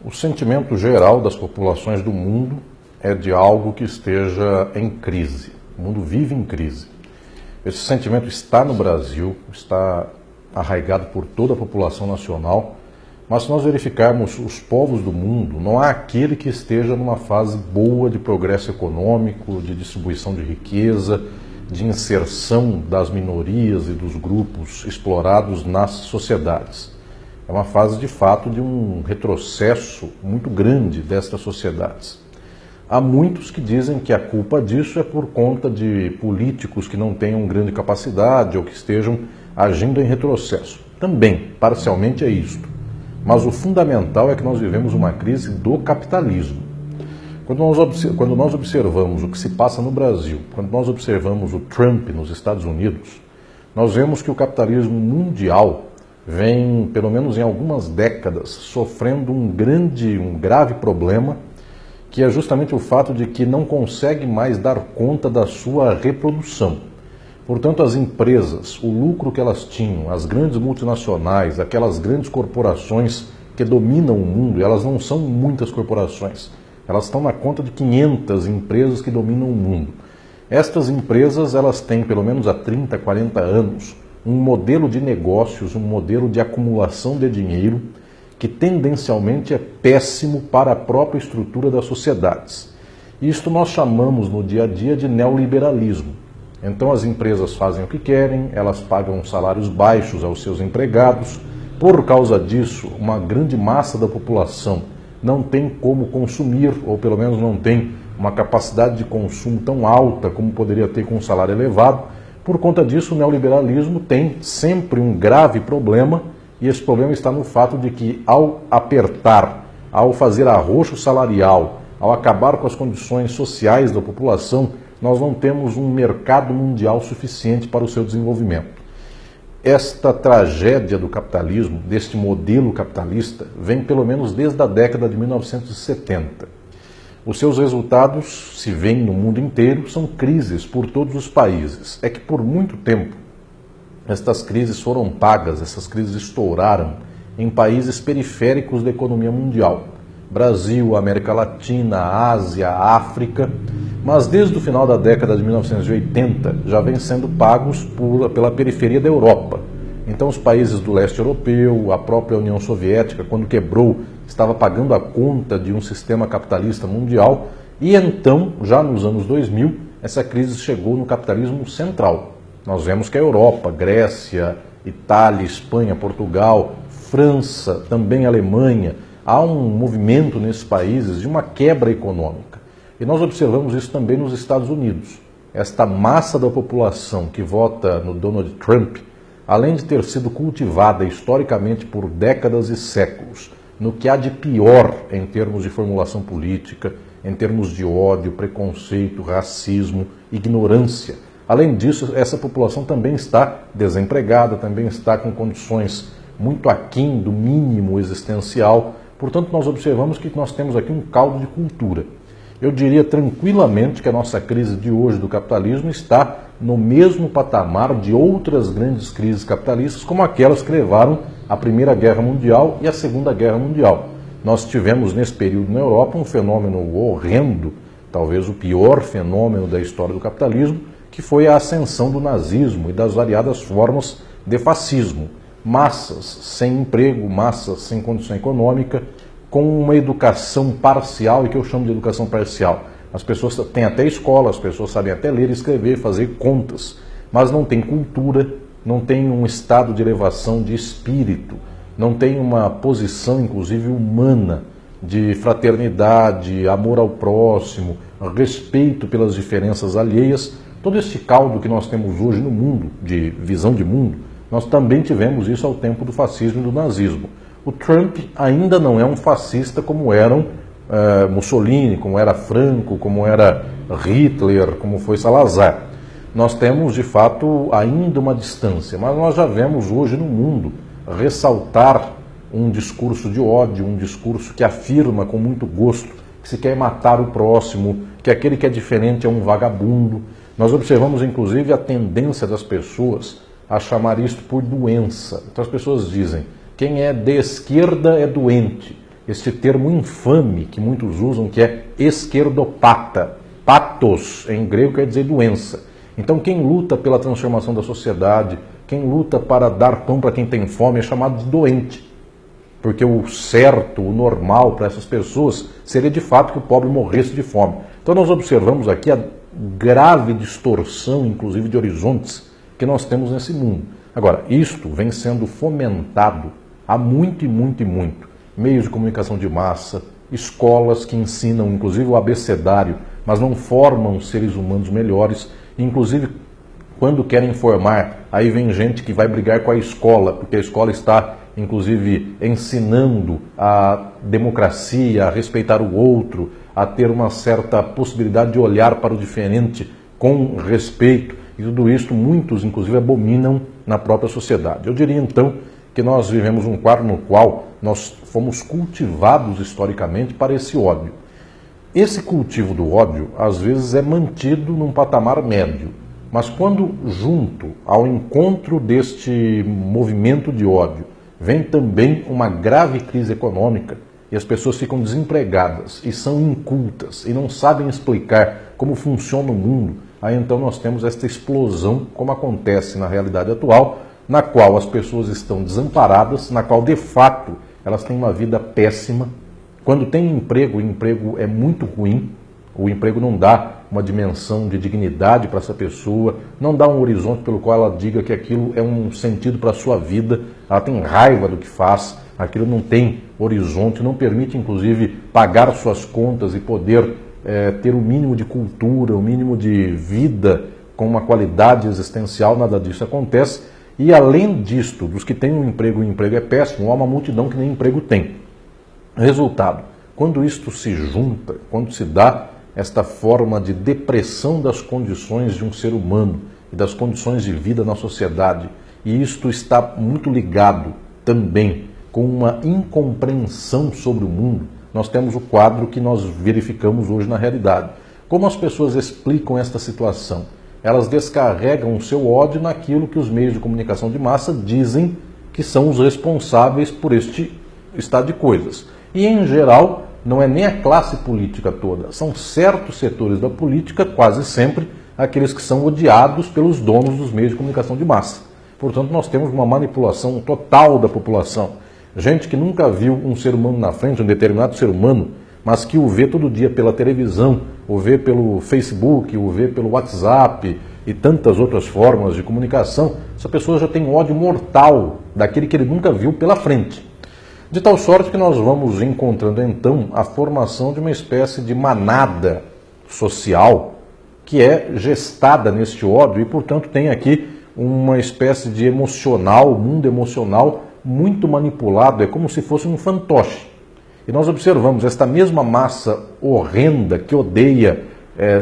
O sentimento geral das populações do mundo é de algo que esteja em crise. O mundo vive em crise. Esse sentimento está no Brasil, está arraigado por toda a população nacional, mas se nós verificarmos os povos do mundo, não há aquele que esteja numa fase boa de progresso econômico, de distribuição de riqueza, de inserção das minorias e dos grupos explorados nas sociedades. É uma fase, de fato, de um retrocesso muito grande destas sociedades. Há muitos que dizem que a culpa disso é por conta de políticos que não tenham grande capacidade ou que estejam agindo em retrocesso. Também, parcialmente, é isto. Mas o fundamental é que nós vivemos uma crise do capitalismo. Quando nós observamos o que se passa no Brasil, quando nós observamos o Trump nos Estados Unidos, nós vemos que o capitalismo mundial vem, pelo menos em algumas décadas, sofrendo um grave problema, que é justamente o fato de que não consegue mais dar conta da sua reprodução. Portanto, as empresas, o lucro que elas tinham, as grandes multinacionais, aquelas grandes corporações que dominam o mundo, elas não são muitas corporações, elas estão na conta de 500 empresas que dominam o mundo. Estas empresas, elas têm, pelo menos há 30, 40 anos, um modelo de negócios, um modelo de acumulação de dinheiro que tendencialmente é péssimo para a própria estrutura das sociedades. Isto nós chamamos no dia a dia de neoliberalismo. Então as empresas fazem o que querem, elas pagam salários baixos aos seus empregados. Por causa disso, uma grande massa da população não tem como consumir, ou pelo menos não tem uma capacidade de consumo tão alta como poderia ter com um salário elevado. Por conta disso, o neoliberalismo tem sempre um grave problema, e esse problema está no fato de que, ao apertar, ao fazer arroxo salarial, ao acabar com as condições sociais da população, nós não temos um mercado mundial suficiente para o seu desenvolvimento. Esta tragédia do capitalismo, deste modelo capitalista, vem pelo menos desde a década de 1970. Os seus resultados se veem no mundo inteiro, são crises por todos os países. É que por muito tempo estas crises foram pagas, essas crises estouraram em países periféricos da economia mundial. Brasil, América Latina, Ásia, África, mas desde o final da década de 1980 já vem sendo pagos pela periferia da Europa. Então os países do leste europeu, a própria União Soviética, quando quebrou, estava pagando a conta de um sistema capitalista mundial, e então, já nos anos 2000, essa crise chegou no capitalismo central. Nós vemos que a Europa, Grécia, Itália, Espanha, Portugal, França, também Alemanha, há um movimento nesses países de uma quebra econômica. E nós observamos isso também nos Estados Unidos. Esta massa da população que vota no Donald Trump, além de ter sido cultivada historicamente por décadas e séculos, no que há de pior em termos de formulação política, em termos de ódio, preconceito, racismo, ignorância. Além disso, essa população também está desempregada, também está com condições muito aquém do mínimo existencial. Portanto, nós observamos que nós temos aqui um caldo de cultura. Eu diria tranquilamente que a nossa crise de hoje do capitalismo está no mesmo patamar de outras grandes crises capitalistas, como aquelas que levaram à Primeira Guerra Mundial e à Segunda Guerra Mundial. Nós tivemos nesse período na Europa um fenômeno horrendo, talvez o pior fenômeno da história do capitalismo, que foi a ascensão do nazismo e das variadas formas de fascismo. Massas sem emprego, massas sem condição econômica, com uma educação parcial, e que eu chamo de educação parcial. As pessoas têm até escola, as pessoas sabem até ler, escrever, fazer contas, mas não tem cultura, não tem um estado de elevação de espírito, não tem uma posição, inclusive, humana, de fraternidade, amor ao próximo, respeito pelas diferenças alheias. Todo este caldo que nós temos hoje no mundo, de visão de mundo, nós também tivemos isso ao tempo do fascismo e do nazismo. O Trump ainda não é um fascista como eram Mussolini, como era Franco, como era Hitler, como foi Salazar. Nós temos, de fato, ainda uma distância, mas nós já vemos hoje no mundo ressaltar um discurso de ódio, um discurso que afirma com muito gosto que se quer matar o próximo, que aquele que é diferente é um vagabundo. Nós observamos, inclusive, a tendência das pessoas a chamar isto por doença. Então as pessoas dizem: quem é de esquerda é doente, este termo infame que muitos usam, que é esquerdopata. Patos, em grego, quer dizer doença. Então, quem luta pela transformação da sociedade, quem luta para dar pão para quem tem fome, é chamado de doente. Porque o certo, o normal para essas pessoas seria de fato que o pobre morresse de fome. Então, nós observamos aqui a grave distorção, inclusive, de horizontes que nós temos nesse mundo. Agora, isto vem sendo fomentado há muito e muito e muito. Meios de comunicação de massa, escolas que ensinam, inclusive, o abecedário, mas não formam seres humanos melhores. Inclusive, quando querem formar, aí vem gente que vai brigar com a escola, porque a escola está, inclusive, ensinando a democracia, a respeitar o outro, a ter uma certa possibilidade de olhar para o diferente com respeito. E tudo isso, muitos, inclusive, abominam na própria sociedade. Eu diria, então, que nós vivemos um quadro no qual nós fomos cultivados historicamente para esse ódio. Esse cultivo do ódio, às vezes, é mantido num patamar médio, mas quando, junto ao encontro deste movimento de ódio, vem também uma grave crise econômica e as pessoas ficam desempregadas e são incultas e não sabem explicar como funciona o mundo, aí então nós temos esta explosão, como acontece na realidade atual, na qual as pessoas estão desamparadas, na qual, de fato, elas têm uma vida péssima. Quando tem emprego, o emprego é muito ruim, o emprego não dá uma dimensão de dignidade para essa pessoa, não dá um horizonte pelo qual ela diga que aquilo é um sentido para a sua vida, ela tem raiva do que faz, aquilo não tem horizonte, não permite, inclusive, pagar suas contas e poder ter o mínimo de cultura, o mínimo de vida com uma qualidade existencial, nada disso acontece. E além disto, dos que têm um emprego, o emprego é péssimo, há uma multidão que nem emprego tem. Resultado, quando isto se junta, quando se dá esta forma de depressão das condições de um ser humano e das condições de vida na sociedade, e isto está muito ligado também com uma incompreensão sobre o mundo, nós temos o quadro que nós verificamos hoje na realidade. Como as pessoas explicam esta situação? Elas descarregam o seu ódio naquilo que os meios de comunicação de massa dizem que são os responsáveis por este estado de coisas. E, em geral, não é nem a classe política toda, são certos setores da política, quase sempre, aqueles que são odiados pelos donos dos meios de comunicação de massa. Portanto, nós temos uma manipulação total da população. Gente que nunca viu um ser humano na frente, um determinado ser humano, mas que o vê todo dia pela televisão, o vê pelo Facebook, o vê pelo WhatsApp e tantas outras formas de comunicação, essa pessoa já tem ódio mortal daquele que ele nunca viu pela frente. De tal sorte que nós vamos encontrando então a formação de uma espécie de manada social que é gestada neste ódio e, portanto, tem aqui uma espécie de emocional, mundo emocional muito manipulado, é como se fosse um fantoche. E nós observamos esta mesma massa horrenda que odeia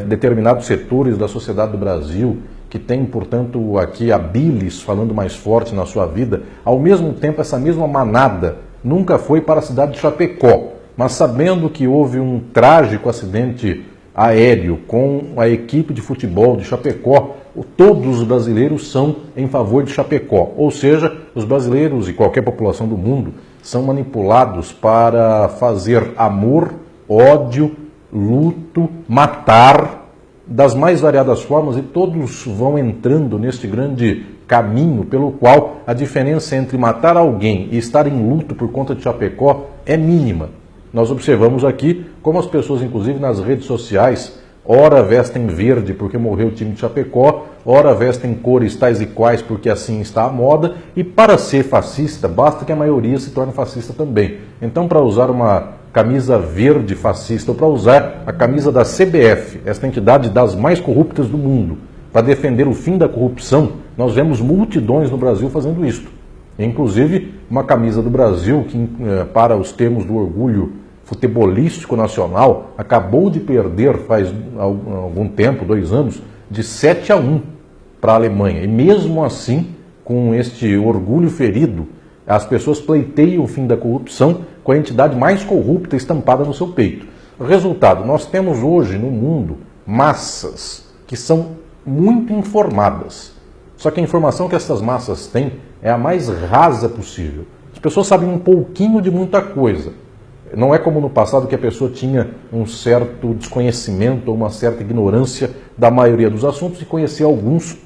determinados setores da sociedade do Brasil, que tem, portanto, aqui a bilis falando mais forte na sua vida, ao mesmo tempo essa mesma manada nunca foi para a cidade de Chapecó, mas sabendo que houve um trágico acidente aéreo com a equipe de futebol de Chapecó, todos os brasileiros são em favor de Chapecó. Ou seja, os brasileiros e qualquer população do mundo são manipulados para fazer amor, ódio, luto, matar, das mais variadas formas, e todos vão entrando neste grande caminho pelo qual a diferença entre matar alguém e estar em luto por conta de Chapecó é mínima. Nós observamos aqui como as pessoas, inclusive nas redes sociais, ora vestem verde porque morreu o time de Chapecó, ora vestem cores tais e quais porque assim está a moda, e para ser fascista basta que a maioria se torne fascista também. Então, para usar uma camisa verde fascista, ou para usar a camisa da CBF, esta entidade das mais corruptas do mundo, para defender o fim da corrupção, nós vemos multidões no Brasil fazendo isso. Inclusive, uma camisa do Brasil, que para os termos do orgulho futebolístico nacional, acabou de perder faz algum tempo, 2 anos, de 7-1 para a Alemanha. E mesmo assim, com este orgulho ferido, as pessoas pleiteiam o fim da corrupção com a entidade mais corrupta estampada no seu peito. Resultado, nós temos hoje no mundo massas que são muito informadas. Só que a informação que essas massas têm é a mais rasa possível. As pessoas sabem um pouquinho de muita coisa. Não é como no passado que a pessoa tinha um certo desconhecimento ou uma certa ignorância da maioria dos assuntos e conhecia alguns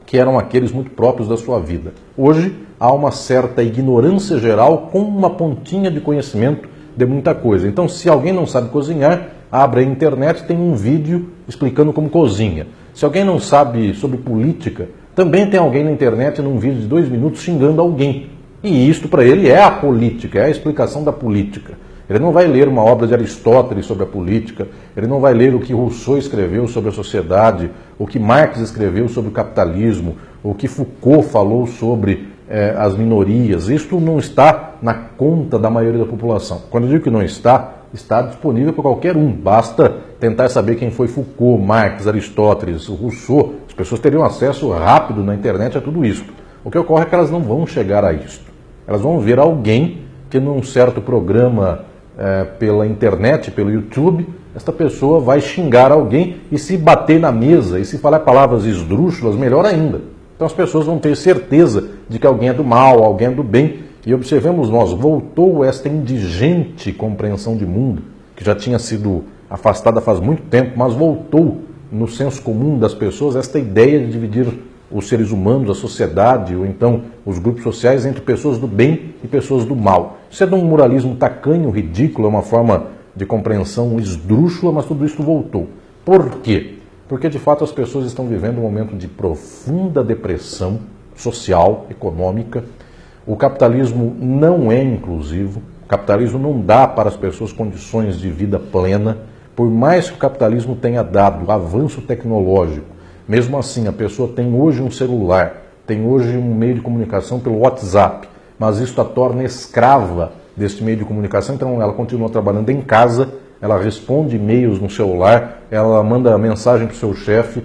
que eram aqueles muito próprios da sua vida. Hoje há uma certa ignorância geral com uma pontinha de conhecimento de muita coisa. Então, se alguém não sabe cozinhar, abre a internet e tem um vídeo explicando como cozinha. Se alguém não sabe sobre política, também tem alguém na internet num vídeo de 2 minutos xingando alguém. E isto para ele é a política, é a explicação da política. Ele não vai ler uma obra de Aristóteles sobre a política, ele não vai ler o que Rousseau escreveu sobre a sociedade, o que Marx escreveu sobre o capitalismo, o que Foucault falou sobre as minorias. Isto não está na conta da maioria da população. Quando eu digo que não está, está disponível para qualquer um. Basta tentar saber quem foi Foucault, Marx, Aristóteles, Rousseau. As pessoas teriam acesso rápido na internet a tudo isso. O que ocorre é que elas não vão chegar a isso. Elas vão ver alguém que num certo programa pela internet, pelo YouTube, esta pessoa vai xingar alguém e se bater na mesa e se falar palavras esdrúxulas, melhor ainda. Então as pessoas vão ter certeza de que alguém é do mal, alguém é do bem. E observemos nós, voltou esta indigente compreensão de mundo, que já tinha sido afastada faz muito tempo, mas voltou no senso comum das pessoas esta ideia de dividir os seres humanos, a sociedade, ou então os grupos sociais, entre pessoas do bem e pessoas do mal. Isso é de um moralismo tacanho, ridículo, é uma forma de compreensão esdrúxula, mas tudo isso voltou. Por quê? Porque, de fato, as pessoas estão vivendo um momento de profunda depressão social, econômica. O capitalismo não é inclusivo, o capitalismo não dá para as pessoas condições de vida plena, por mais que o capitalismo tenha dado avanço tecnológico. Mesmo assim, a pessoa tem hoje um celular, tem hoje um meio de comunicação pelo WhatsApp, mas isso a torna escrava deste meio de comunicação, então ela continua trabalhando em casa, ela responde e-mails no celular, ela manda mensagem para o seu chefe,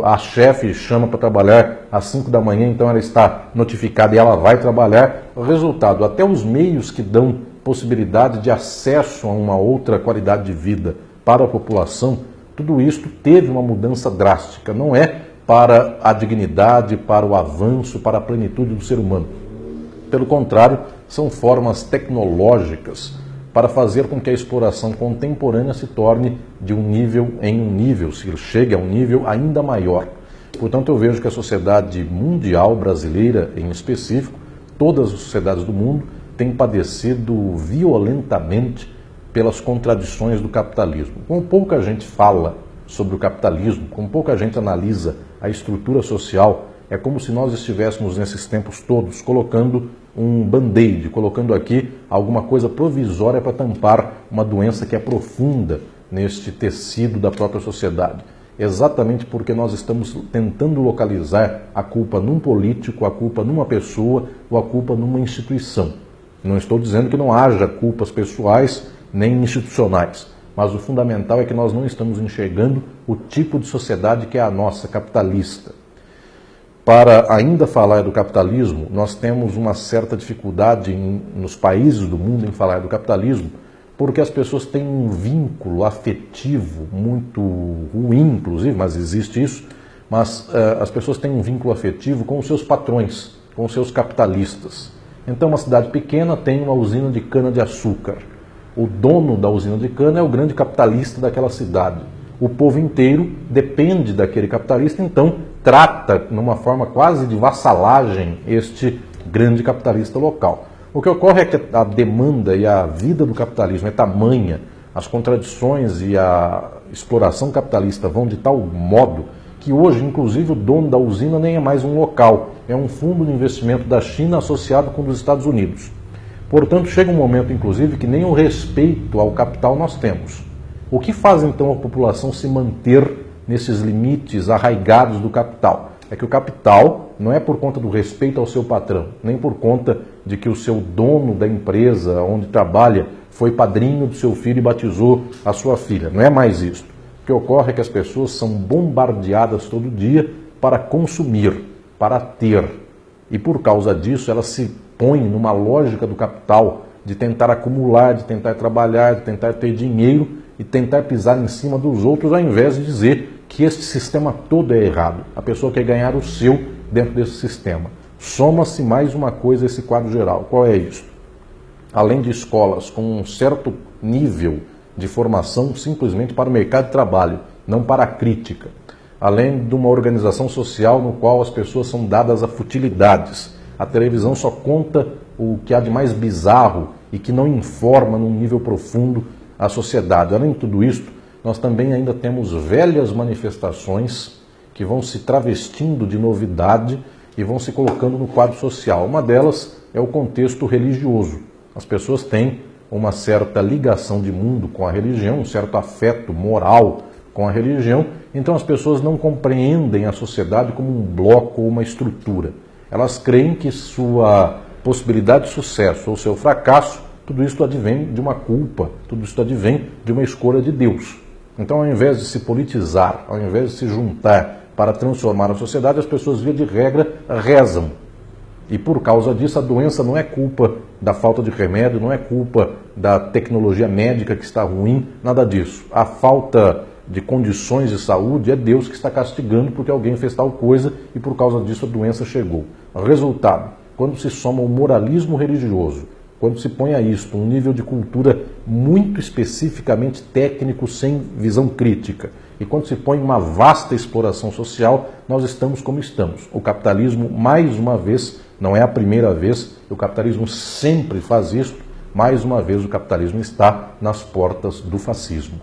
a chefe chama para trabalhar às 5 da manhã, então ela está notificada e ela vai trabalhar. O resultado, até os meios que dão possibilidade de acesso a uma outra qualidade de vida para a população, tudo isso teve uma mudança drástica, não é para a dignidade, para o avanço, para a plenitude do ser humano. Pelo contrário, são formas tecnológicas para fazer com que a exploração contemporânea se torne de um nível em um nível, se chegue a um nível ainda maior. Portanto, eu vejo que a sociedade mundial, brasileira em específico, todas as sociedades do mundo, têm padecido violentamente pelas contradições do capitalismo. Com pouca gente fala sobre o capitalismo, com pouca gente analisa a estrutura social, é como se nós estivéssemos nesses tempos todos colocando um band-aid, colocando aqui alguma coisa provisória para tampar uma doença que é profunda neste tecido da própria sociedade. Exatamente porque nós estamos tentando localizar a culpa num político, a culpa numa pessoa ou a culpa numa instituição. Não estou dizendo que não haja culpas pessoais nem institucionais, mas o fundamental é que nós não estamos enxergando o tipo de sociedade que é a nossa, capitalista. Para ainda falar do capitalismo, nós temos uma certa dificuldade nos países do mundo em falar do capitalismo, porque as pessoas têm um vínculo afetivo muito ruim, inclusive, mas existe isso, mas as pessoas têm um vínculo afetivo com os seus patrões, com os seus capitalistas. Então, uma cidade pequena tem uma usina de cana-de-açúcar. O dono da usina de cana é o grande capitalista daquela cidade. O povo inteiro depende daquele capitalista, então trata, numa forma quase de vassalagem, este grande capitalista local. O que ocorre é que a demanda e a vida do capitalismo é tamanha, as contradições e a exploração capitalista vão de tal modo que hoje, inclusive, o dono da usina nem é mais um local, é um fundo de investimento da China associado com os dos Estados Unidos. Portanto, chega um momento, inclusive, que nem o respeito ao capital nós temos. O que faz, então, a população se manter nesses limites arraigados do capital? É que o capital não é por conta do respeito ao seu patrão, nem por conta de que o seu dono da empresa onde trabalha foi padrinho do seu filho e batizou a sua filha. Não é mais isso. O que ocorre é que as pessoas são bombardeadas todo dia para consumir, para ter. E por causa disso, elas se põe numa lógica do capital de tentar acumular, de tentar trabalhar, de tentar ter dinheiro e tentar pisar em cima dos outros, ao invés de dizer que este sistema todo é errado. A pessoa quer ganhar o seu dentro desse sistema. Soma-se mais uma coisa a esse quadro geral. Qual é isso? além de escolas com um certo nível de formação simplesmente para o mercado de trabalho, não para a crítica, além de uma organização social no qual as pessoas são dadas a futilidades. A televisão só conta o que há de mais bizarro e que não informa num nível profundo a sociedade. Além de tudo isso, nós também ainda temos velhas manifestações que vão se travestindo de novidade e vão se colocando no quadro social. Uma delas é o contexto religioso. As pessoas têm uma certa ligação de mundo com a religião, um certo afeto moral com a religião, então as pessoas não compreendem a sociedade como um bloco ou uma estrutura. Elas creem que sua possibilidade de sucesso ou seu fracasso, tudo isso advém de uma culpa, tudo isso advém de uma escolha de Deus. Então, ao invés de se politizar, ao invés de se juntar para transformar a sociedade, as pessoas, via de regra, rezam. E por causa disso, a doença não é culpa da falta de remédio, não é culpa da tecnologia médica que está ruim, nada disso. A falta de condições de saúde é Deus que está castigando porque alguém fez tal coisa e por causa disso a doença chegou. Resultado, quando se soma o moralismo religioso, quando se põe a isto um nível de cultura muito especificamente técnico, sem visão crítica, e quando se põe uma vasta exploração social, nós estamos como estamos. O capitalismo, mais uma vez, não é a primeira vez, o capitalismo sempre faz isso, mais uma vez o capitalismo está nas portas do fascismo.